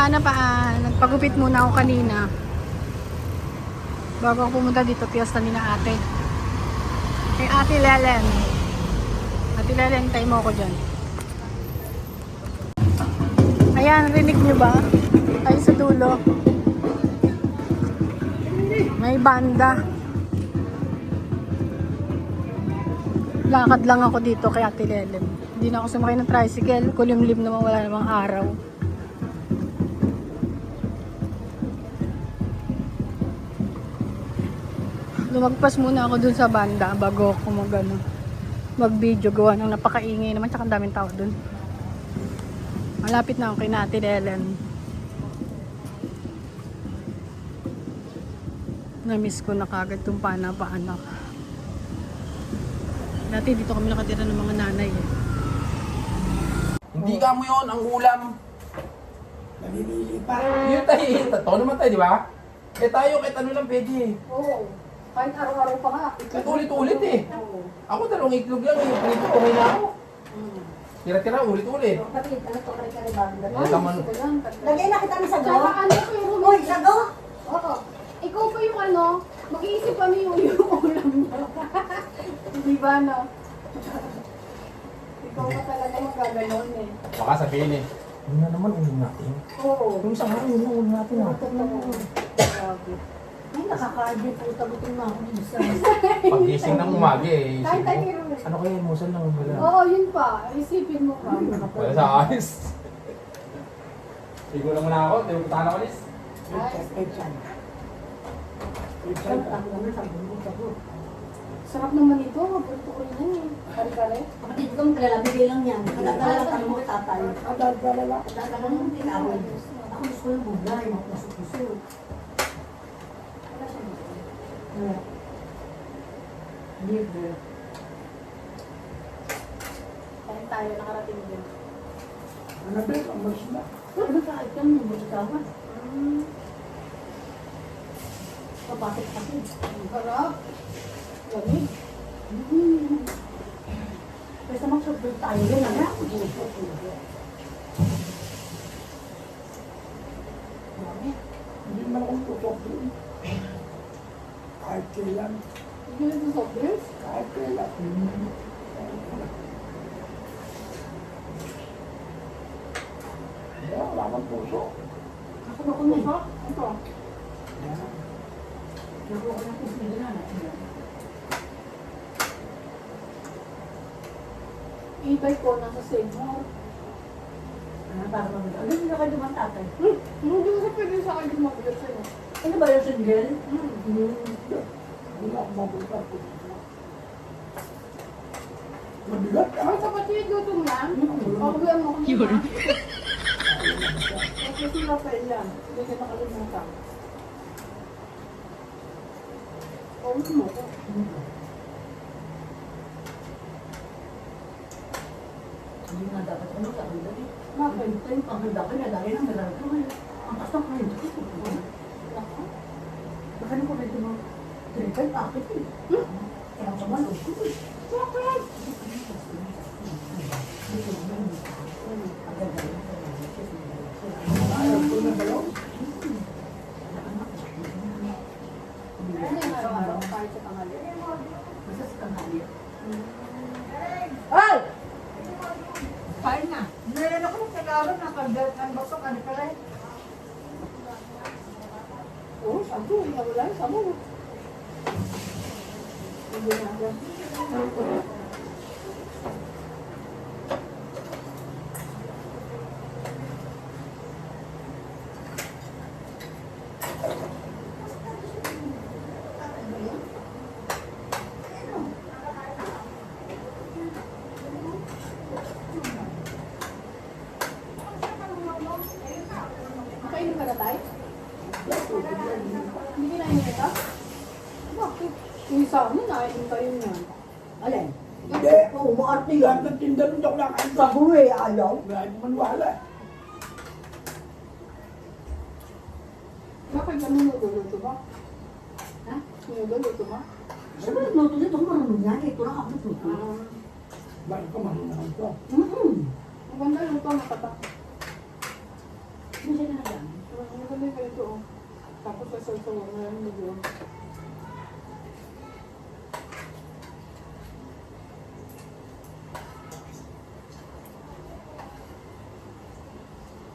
Nagpagupit muna ako kanina. Bago ako pumunta dito, piyesta ni na ate. Kay Ate Lelen. Ate Lelen, tayo mo ako dyan. Ayan, rinig nyo ba? Tayo sa dulo. May banda. Lakad lang ako dito kay Ate Lelen. Hindi na ako sumakay ng tricycle. Kulimlim naman, wala namang araw. Lumagpas muna ako dun sa banda bago ako mag-video. Gawa ng napakaingay naman, tsaka ang daming tao dun. Malapit na ako kay Ate Lelen. Na-miss ko na kagad itong pana-paanak. Dati dito kami nakatira ng mga nanay eh. Hindi ka mo yun, ang ulam. Namimili pa. Yun tayo, totoo naman tayo, di ba? Eh tayo, kahit ano lang pwede eh. Oo. Kahit araw-araw pa nga. Kahit ulit-ulit eh. Oo. Ako 2 itlog lang eh. Prito, okay na ako. Tira-tira, ulit-ulit. Kapit, ano to kare-kare banda? Ay, taman. Lagay na kita ng sago. Tsaka ano ko yung Uy, sago! Oo. Ikaw pa yung ano, mag-iisip kami yung ulam niya. Di ba no? Ikaw pa talaga magkaganon eh. Baka sabihin eh. Yun na naman, ulam natin. Oo. Yung isang araw, yun na ulam natin ah. Grabe. Ay, nakaka-arde po. Tagutin mo ako dun sa... Pag-gising ng umaga eh. Kahit tayo isipin mo, ano kaya emotion lang wala? Oo, yun pa. Isipin mo pa. Wala sa ayos. Ligo na muna ako, di mo puntahan ako Liz. Echan. Echan, ang naman sa buong sago. Sarap naman ito. Mabuto ko rin yan eh. Kare-kare. Kapatid ko, maglalabigay lang yan. Kadagdala lang tanong mo kay tatay. Kadagdala lang. Kadagdala lang kay tatay. Ako gusto ko yung buglay, mapuso-puso. Libre. Kain tayo, nakarating din. Ano ba yung pamalis na? Ano ka? Ito yung butikawan. Kapatid-patid. Ang harap. Lamig. Basta mag-support tayo rin, ano? Hindi man akong tutok doon. Kahit kailan. Hindi na sa soft drinks? Kahit kailan. Wala kang puso. Ako na kung may hot. Ito. Naku, ako na kung sila na. E-bike ko nasa Seymour. Ano, para mag- Ano nila kayo naman tatay? Hindi ko sa pwede sa akin mabigat sa'yo. Ano ba yung single? Wala akong mabuta. Mabigat ka. Ay, kapatid, gutom na. Pagbuyan mo kung yun. Kasi si Rafael yan. Hindi ka nakalimutan. Pawis mo ko. Hindi nga dapat ano sa kanila eh. Bakit? Ito yung panghanda ko, nalari ng nalari ko. Ang taas ng kayo. Nako. Baka nung kumain mo, 3-5 akit eh. Kaya ka man, Bakit? Ayaw ko na ba yun? Ano yung araw-araw kahit sa tanghali? Basta sa tanghali. Ay! Kain na. Ngayon ako nagkakaroon ng kagat ng batok. Ano pala eh? Oo, sabi. Wala yung sabi. Hindi na agad. Makainom ka na tayo? Hindi kinainom ito? Bakit? Yung sa amin, nainom tayo niyan. Alin? Hindi. Oo, maarte Lahat yan. ng tinda nun ako nakain. Sa buhay, ayaw. Kahit man wala. Bakit ka niluluto ba? Ha? Niluluto ba? Sabi na, luto nito, marunong yan. Ito lang ako luto. Bakit ko marunong ito? Mm-hmm. Maganda luto, matatak. Hindi siya nakagaan. Ang galing kayo ito, oh. Tapos sasawa na yan, medyo.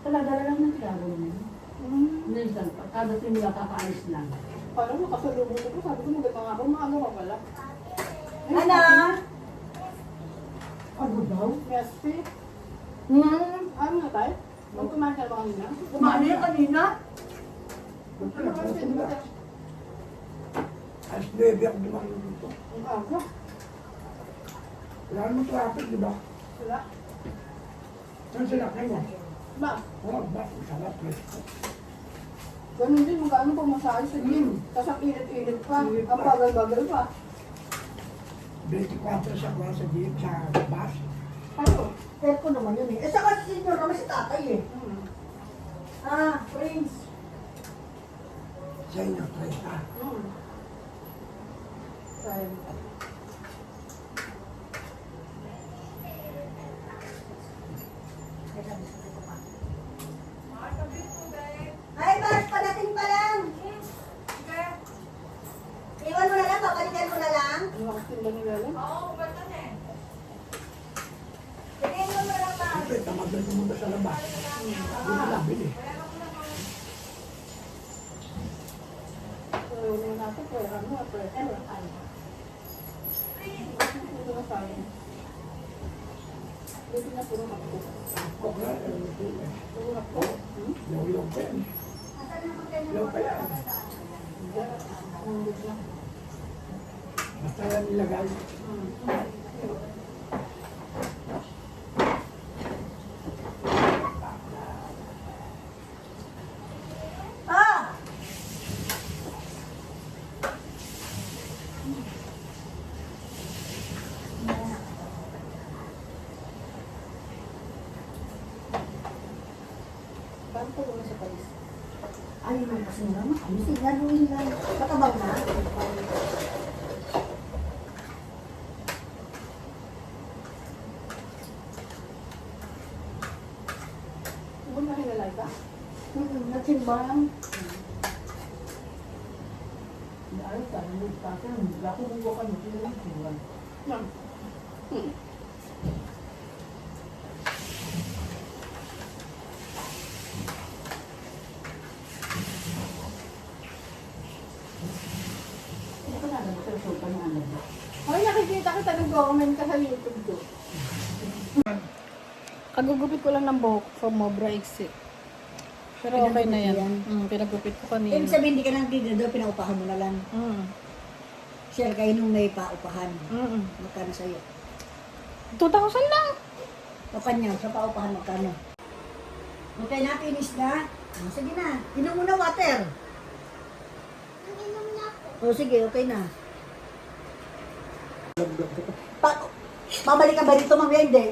Dala-dala lang ng ginagawa mo. Mm. Hindi lang. Pagkadating nila kakaalis lang. Parang nakasalubong ko. Sabi ko, maganda nga ako. Maaga ka pala. Ana! Ano daw? Yes, P. Ano na tayo? Mag kumain ka ba kanina? Kumain niya kanina? Alas 9 ako dumating dito. Ang aga. Wala namang traffic, di ba? Wala. Saan sila kayo? Ba? Oh, ba? Sarap eh. Ganun din, magkano pa masahe sa gym. Tapos ang init-init pa. Ang bagal-bagal pa. 24 sa kuha sa jeep, sa bus. Ano? Aircon naman yun eh. Eh saka si senior naman si tatay eh. Hmm. Ah, Prince. Sa inyo, tres ah. Hmm. Time. Ay, Bas, padating pa lang. Iwan mo na lang, babalikan mo na lang. Ano ako tinda ni Lala? Tingin mo na lang, Bas. Siyempre, tamad na pumunta sa labas. Hindi na lang, bili. So, yung natin, pwede ano, pwede ano. Ito na tayo. Dito na puro hapko. Kok na, Puro hapko. yung pa yan. Yung pa yan. Ang lang. Basta yan nilagay. Ah! Paano po yung sa palis? Ay, may kasi naman. Ano si Laluin lang. Matabang na. Huwag na hinalay ka? Nagsimbang. Ay, tayo mo sa akin. Hindi ako buwa ka nito yung simbang. Yan. Hindi ko nalaman sa resulta ng ano. Ay, nakikita kita nag-comment ka sa YouTube ko. Kagugupit ko lang ng buhok from Mobra Exit. Pero okay na yan. Pinagupit ko kanina. Ibig sabihin, hindi ka lang dito daw, pinaupahan mo na lang. Share kayo nung may paupahan. Magkano sa'yo? 2,000 lang. Papanyaw, sa paupahan magkano? Okay na, finish na. Oh, sige na, inom mo na water. Oh, sige, okay na. Babalik ka ba dito, mamaya hindi?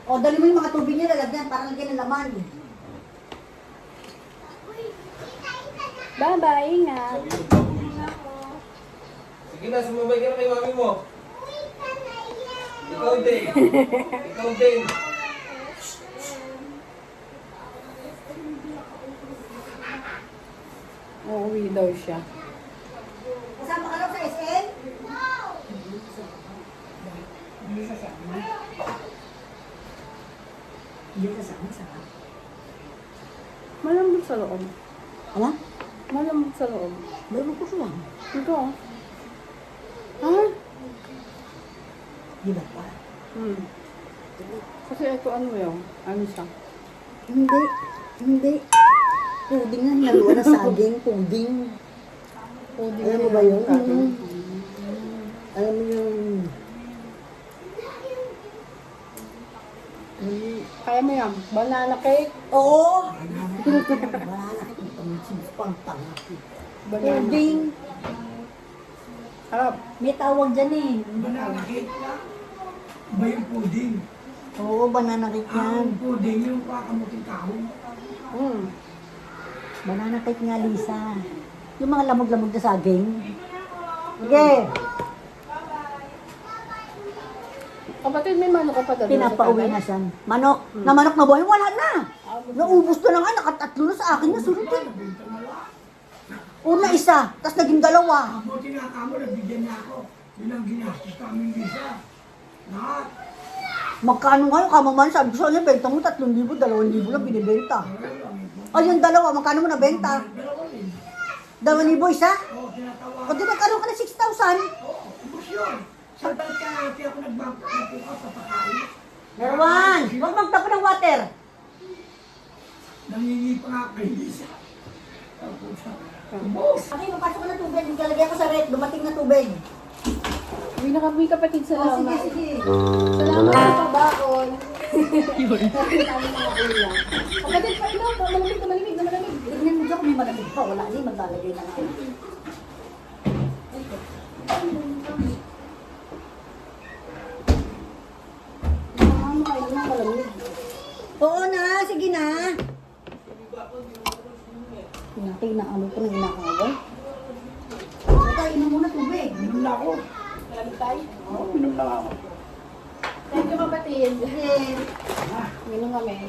O, dali mo yung mga tubig niya, lalagyan, para lagyan ng laman. Bye-bye, ingat. Sige na, sumabay ka na kay mami mo. Ikaw din. Ikaw din. Uuwi daw siya. Kasama ka lang sa SL? Hindi sasama. Hindi sasama sa Malambot sa loob. Ala? Malambot sa loob. Meron ko siya. Ito. Ah? Di ba pa? Kasi ito ano yun? Ano siya? Hindi. Hindi. Puding nga, naluwa na saging. Puding. Puding Alam mo ba yun? Alam mo yung... Kaya mo yan? Banana cake? Oo! Wala na. Pang-pang. Banana. Puding. Harap. May tawag dyan eh. Banana cake na. Ba yung pudding? Oo, banana cake yan. Ang pudding yung kakamuting kahon. Banana cake nga, Lisa. Yung mga lamog-lamog na saging. Sige. Kapatid, may manok ka pa doon. Pinapauwi na siya. Manok. Na manok na buhay, wala na. Naubos na na nga, nakatatlo na sa akin na sunod eh. Una isa, tapos naging dalawa. Mabuti na kamo, nabigyan niya ako. Yun ang ginastos namin visa. Lahat. Magkano nga yung kamaman? Sabi ko sa kanya, benta mo 3,000, 2,000 lang binibenta. Ay, yung dalawa, magkano mo nabenta? 2,000 isa? Oo, tinatawa. O di nagkaroon ka na 6,000? Oo, ubos yun. Sa balik ka, kaya ako nagbukas sa pakain. Merwan, huwag magtapon ng water. Nangingi pa nga kay Lisa. Ubos. Ako yung pasok ko ng tubig, nagkalagay ako sa rep, dumating na tubig. Uwi na kami kapatid, Sige, salamat. sige. Salamat sa pabaon. Kapatid, pa ilo, malamig na malamig na malamig. Tignan mo dyan kung may malamig pa, wala din, maglalagay na nga. Oo na, sige na. Inaano ko na ginakawa. Baka inom muna tubig. Minum na ako. Malamig tayo. Oo, minum na ako. Thank you kapatid. Sige. Minum kami.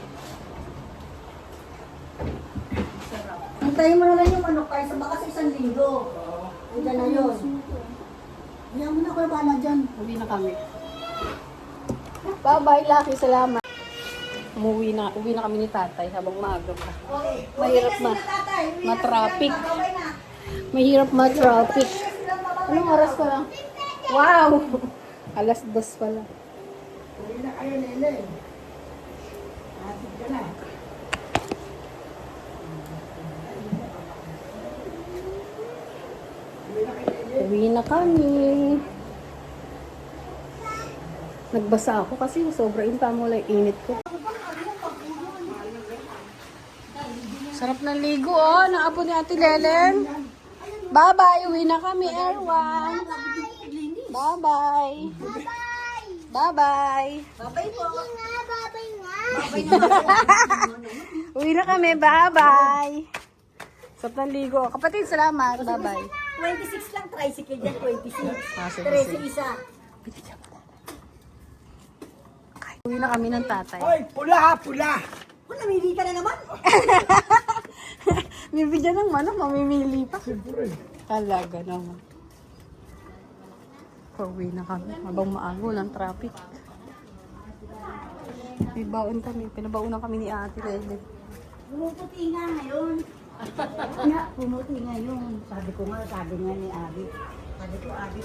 Antayin mo na lang yung manok tayo sa baka sa 1 linggo. Diyan na yun. Hayaan mo na ako na dyan. Uwi na kami. Bye-bye, Lucky. Salamat. Uwi na kami ni tatay habang maaga pa. Okay. Mahirap ma-traffic. Mahirap ma-traffic. Anong oras pa lang? Wow! 2:00 pala. Uwi na kayo, Nene. Hatid ka na. Uwi na kami. Nagbasa ako kasi sobrang tamulay init ko. Sarap ng ligo oh, ng apo ni Ate Lelen. Bye-bye, uwi na kami, Erwan. Bye-bye. Bye-bye. Babay po. Uwi na kami, bye-bye. Sarap ng ligo. Kapatid, salamat. Bye-bye. 26 lang, tricycle dyan, 26. Ah, sige, 13 sige. isa. Uwi na kami ng tatay. Hoy, pula ha, pula. Kung namili ka na naman. Bibigyan ng manok, mamimili pa. Siyempre. Talaga naman. Pauwi na kami. Habang maago ng traffic. May baon kami. Pinabaon kami ni Ate Lele. Pumuputi nga ngayon. Pumuputi ngayon. Sabi ko nga, sabi nga ni Abi. Sabi ko, Abi,